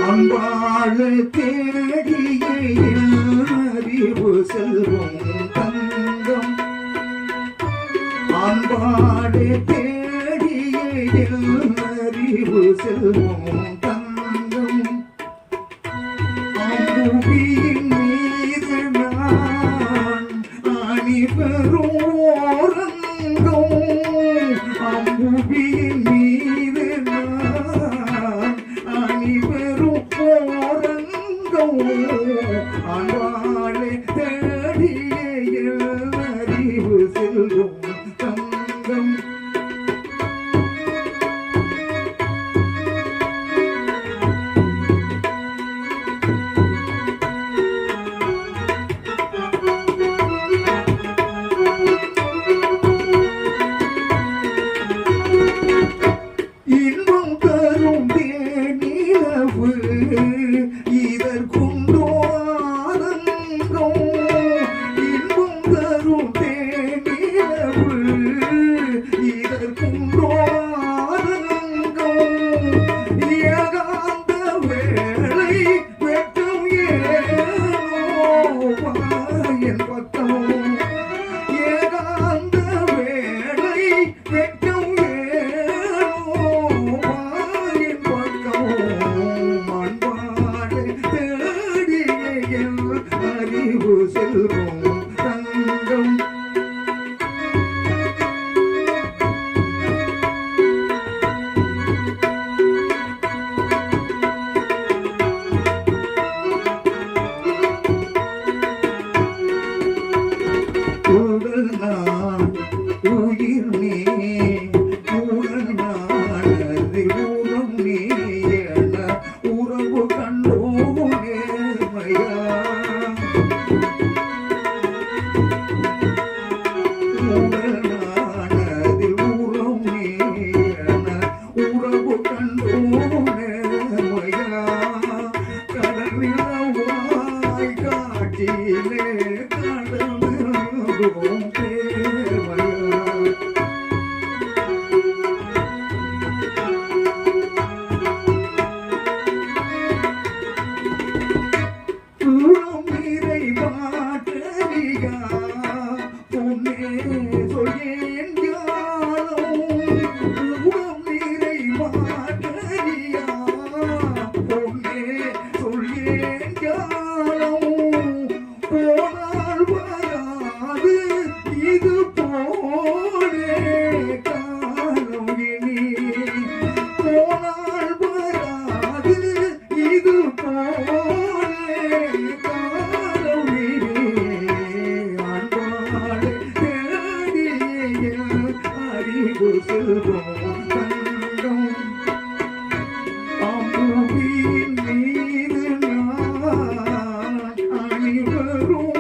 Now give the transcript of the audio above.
அன்பாள தேடிய அறிவு செல்வம் தங்கம் அன்பாள தேடிய அறிவு செல்வம் தங்கம் அம்புவியின் மீது நான் அணி பெறுவோரங்கம் அம்புவியின் மீது நான் அணி பெறுவோரங்கம் அன்பாளே தேடிய அறிவு செல்வம் தங்கம் இன்பம் தரும் தேனிலவு இதற்குண்டோ ஆனந்தம் இன்பம் தரும் தேனிலவு இதற்குண்டோ ஆனந்தம் ஏகாந்த வேளை வெட்டம் ஏனோ என் பக்கம் ஏகாந்த வேளை வெட்டம் அறிவு செல்வம் தங்கம் உடல் நான் உயிர் நீ உடல் நான் உரம் நீ என உறவு கண்டோ நேர்மையா உறம் நீ என உறவு கண்டோ நேர்மையா கடலிலவாய் காட்டிலே கடலும் தேர்மையா உரம் நீரை மாற்றறியா பொன்னே சொல்லேன் ஞானம் உரம் நீரை மாற்றறியா பொன்னே சொல்லேன் ஞானம் போனால் வராது இது போலே காலம் இனி போனால் வராது இது போலே காலம் இனி அன்பாளே தேடிய அறிவு செல்வம் தங்கம் அம்புவியின் மீது நான் அணிவரும்